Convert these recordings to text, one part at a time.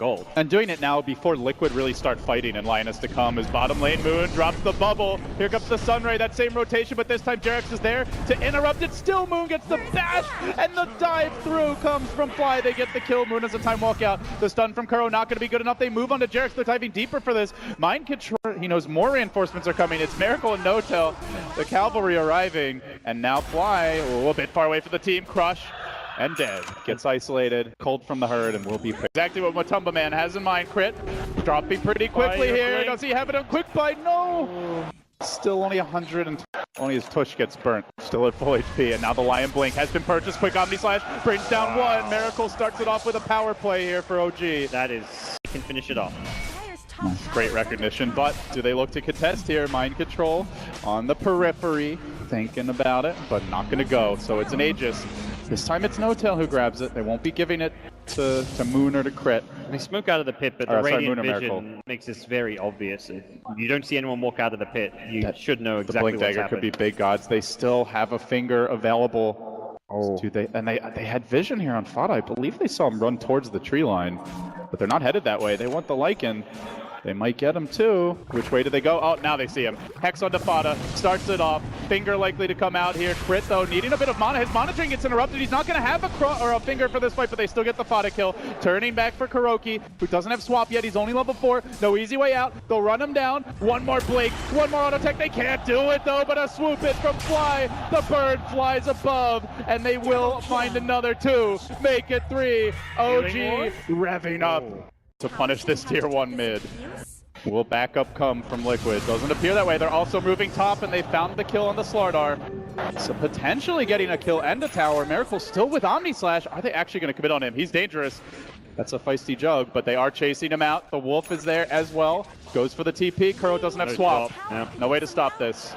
gold. And doing it now before Liquid really start fighting and Lioness to come is bottom lane. Moon drops the bubble. Here comes the Sunray, that same rotation, but this time Jarex is there to interrupt it. Still Moon gets the bash, and the dive through comes from Fly. They get the kill. Moon has a time walkout. The stun from Kuro not going to be good enough. They move on to Jarex. They're diving deeper for this. Mind control. He knows more reinforcements are coming. It's Miracle and No-Tail. The cavalry arriving, and now Fly a little bit far away for the team. Crush. And dead. Gets isolated, cold from the herd, and will be exactly what Matumba Man has in mind. Crit, dropping pretty quickly here. Does he have it on quick bite? No! Still only 100 and only his tush gets burnt. Still at full HP, and now the Lion Blink has been purchased. Quick Omni Slash brings down one. Miracle starts it off with a power play here for OG. That is, he can finish it off. Great recognition, but do they look to contest here? Mind control on the periphery, thinking about it, but not going to go. So it's an Aegis. This time it's No-Tail who grabs it. They won't be giving it to Moon or to Crit. They smoke out of the pit, but the Radiant Vision makes this very obvious. If you don't see anyone walk out of the pit, you should know exactly what's happening. The Blink Dagger could be big gods. They still have a finger available. Oh. They had vision here on Fada. I believe they saw him run towards the tree line, but they're not headed that way. They want the Lycan. They might get him too. Which way do they go? Oh, now they see him. Hex on Fada, starts it off. Finger likely to come out here. Crit though, needing a bit of mana. His monitoring gets interrupted. He's not going to have a finger for this fight, but they still get the Fada kill. Turning back for Kuroki, who doesn't have swap yet. He's only level 4. No easy way out. They'll run him down. One more blink, one more auto tech. They can't do it though, but a swoop hit from Fly. The bird flies above, and they will find another 2. Make it 3. OG revving up to punish this tier 1 mid. Will backup come from Liquid? Doesn't appear that way. They're also moving top, and they found the kill on the Slardar. So potentially getting a kill and a tower. Miracle still with Omni Slash. Are they actually going to commit on him? He's dangerous. That's a feisty Jug, but they are chasing him out. The Wolf is there as well. Goes for the TP. Kuro doesn't have swap. Yeah. No way to stop this.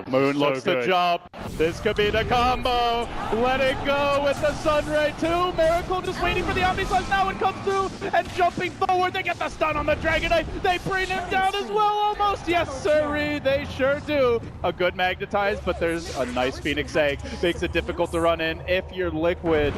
Moon looks to jump. This could be the combo. Let it go with the Sunray 2. Miracle just waiting for the Omni Slash. Now it comes through and jumping forward. They get the stun on the Dragon Knight. They bring him down as well almost. Yes, sirree. They sure do. A good magnetize, but there's a nice Phoenix Egg. Makes it difficult to run in if you're Liquid.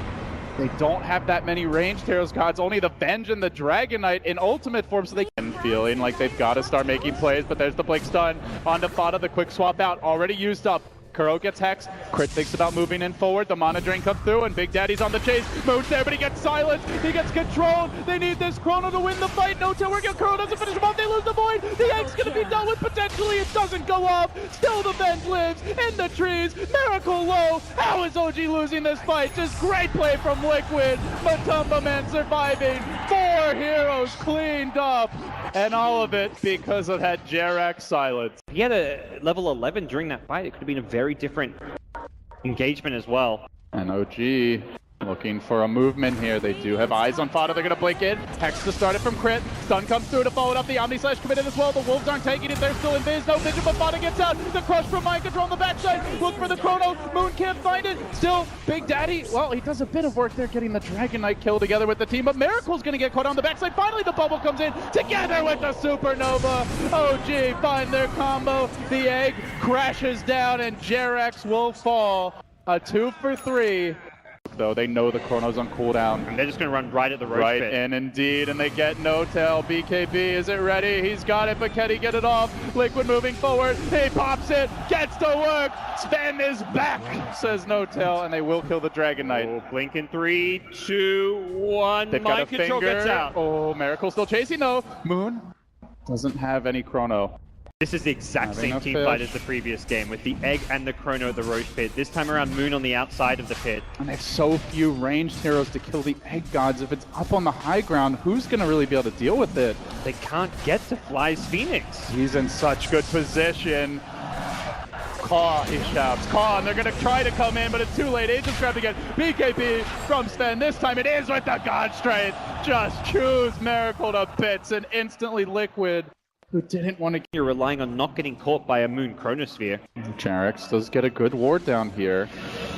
They don't have that many ranged Heroes Gods, only the Venge and the Dragon Knight in ultimate form, so they can feeling like they've got to start making plays, but there's the Blink stun onto Fada, the quick swap out, already used up. Kuro gets Hex, Crit thinks about moving in forward, the mana drain comes through, and Big Daddy's on the chase. Moon's there, but he gets silenced, he gets controlled. They need this Chrono to win the fight. No-Tail working, Kuro doesn't finish him off, they lose the Void. The Egg's gonna be dealt with potentially, it doesn't go off. Still the Venge lives in the trees. Miracle low. How is OG losing this fight? Just great play from Liquid. Matumba Man surviving. 4 heroes cleaned up. And all of it because of that Jarex silence. He had a level 11 during that fight. It could have been a very different engagement as well. And OG looking for a movement here. They do have eyes on Fada. They're going to blink in. Hex to start it from Crit. Stun comes through to follow it up. The Omni Slash committed as well. The Wolves aren't taking it. They're still in Viz. No vision, but Fada gets out. The crush from Mind Control on the backside. Look for the Chrono. Moon can't find it. Still, Big Daddy, well, he does a bit of work there getting the Dragon Knight kill together with the team, but Miracle's going to get caught on the backside. Finally, the bubble comes in together with the Supernova. OG find their combo. The Egg crashes down, and Jarex will fall. A 2 for 3. Though they know the Chrono's on cooldown. And they're just going to run right at the roach right pit. in indeed, and they get No-Tail. BKB, is it ready? He's got it, but can he get it off? Liquid moving forward. He pops it, gets to work. Sven is back, says No-Tail, and they will kill the Dragon Knight. Oh, blink in 3, 2, 1. They've got a Control finger. Gets out. Oh, Miracle still chasing though. Moon doesn't have any Chrono. This is the exact same team fight as the previous game, with the Egg and the Chrono at the Roche pit. This time around, Moon on the outside of the pit. And they have so few ranged heroes to kill the Egg Gods. If it's up on the high ground, who's going to really be able to deal with it? They can't get to Fly's Phoenix. He's in such good position. Caw, he shouts. Caw, and they're going to try to come in, but it's too late. Agents grabbed again. BKB from Sven. This time it is with the God Strength. Just chews Miracle to bits, and instantly Liquid, who didn't want to... You're relying on not getting caught by a Moon Chronosphere. Jarex does get a good ward down here.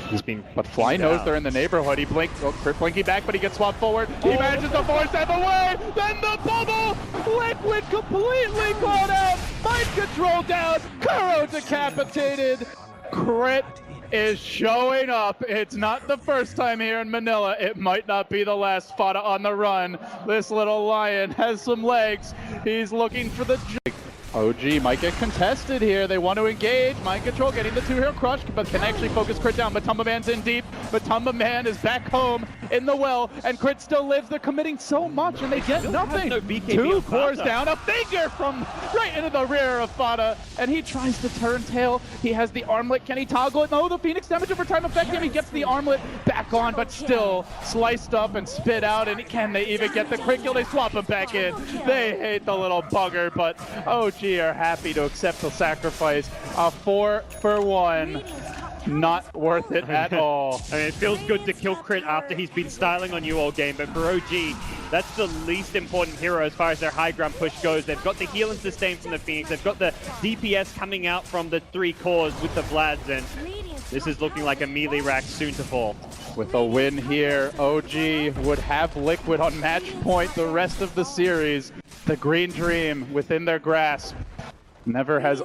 He's being... But Fly knows they're in the neighborhood. He blinking back, but he gets swapped forward. He manages to force them away. Then the bubble! Liquid completely caught out. Mind control down. Kuro decapitated. Crit is showing up. It's not the first time here in Manila. It might not be the last. Fada on the run. This little lion has some legs. He's looking for the... OG might get contested here. They want to engage. Mind Control getting the two-hero crush, but can actually focus Crit down. Matumba Man's in deep. Matumba Man is back home in the well, and Crit still lives. They're committing so much, and they get nothing. No two cores down. A finger from right into the rear of Fada, and he tries to turn tail. He has the armlet. Can he toggle it? No, the Phoenix damage over time affecting him. He gets the armlet back on, but still sliced up and spit out. And can they even get the crit kill? They swap him back in. They hate the little bugger, but OG are happy to accept the sacrifice. A 4-for-1. Not worth it at all. I mean, it feels good to kill Crit after he's been styling on you all game, but for OG, that's the least important hero as far as their high ground push goes. They've got the heal and sustain from the Phoenix. They've got the DPS coming out from the 3 cores with the Vlads, and this is looking like a melee rack soon to fall. With a win here, OG would have Liquid on match point the rest of the series. The green dream within their grasp never has...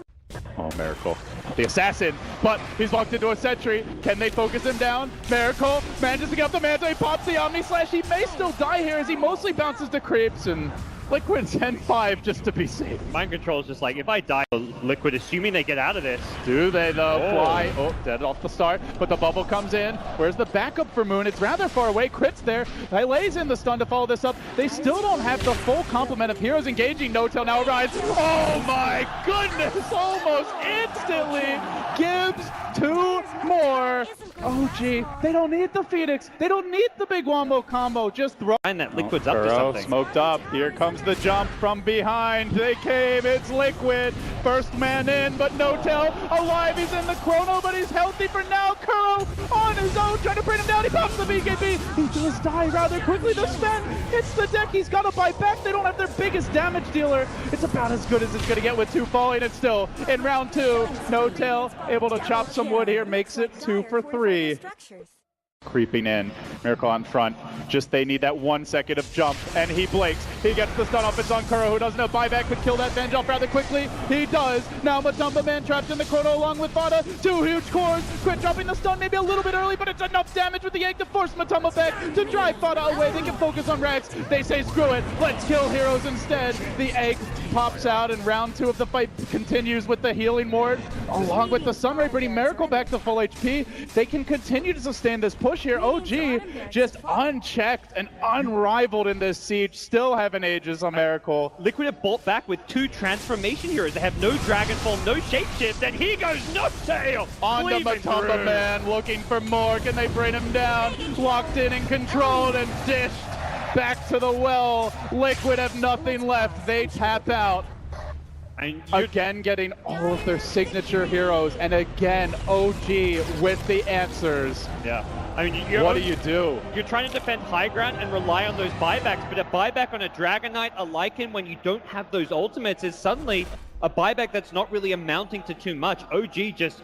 Oh, Miracle. The assassin, but he's walked into a sentry. Can they focus him down? Miracle manages to get up the mantle. He pops the Omni Slash. He may still die here as he mostly bounces to creeps, and Liquid 10-5 just to be safe. Mind Control is just like, if I die, Liquid, assuming they get out of this. Do they though? Fly. Oh, dead off the start, but the bubble comes in. Where's the backup for Moon? It's rather far away. Crit's there. Lays in the stun to follow this up. They still don't have the full complement of heroes engaging. No-Tail now arrives. Oh my goodness! Almost instantly. Gibbs 2 more. OG, they don't need the Phoenix. They don't need the big wombo combo. Just throw. And that Liquid's up to something. Smoked up. Here comes the jump from behind. They came. It's Liquid. First man in, but No-Tail alive. He's in the chrono, but he's healthy for now. Kuro on his own, trying to bring him down. He pops the BKB. He does die rather quickly. The Sven hits the deck. He's got to bite back. They don't have their biggest damage dealer. It's about as good as it's going to get with 2 falling. And still, in round 2, No-Tail able to chop some wood here. Makes it 2 for 3. Creeping in, Miracle on front. Just they need that 1 second of jump, and he blinks. He gets the stun off. It's on Kuro, who doesn't have buyback, could kill that Venge off rather quickly. He does. Now Matumba Man trapped in the chrono along with Fada. 2 huge cores. Crit dropping the stun maybe a little bit early, but it's enough damage with the egg to force Matumba back to drive Fada away. They can focus on Rex. They say screw it. Let's kill heroes instead. The egg pops out, and round 2 of the fight continues with the healing ward along with the Sunray bringing Miracle back to full HP. They can continue to sustain this push here. OG just unchecked and unrivaled in this siege, still having ages on Miracle. Liquid have bought back with 2 transformation heroes. They have no Dragon Form, no Shapeshift, and here goes No-Tail! On to Matumba Man, looking for more. Can they bring him down? Locked in and controlled and dished back to the well. Liquid have nothing left. They tap out. And again getting all of their signature heroes, and again OG with the answers. Yeah. I mean, what do you do? You're trying to defend high ground and rely on those buybacks, but a buyback on a Dragon Knight, a Lycan, when you don't have those ultimates is suddenly a buyback that's not really amounting to too much. OG just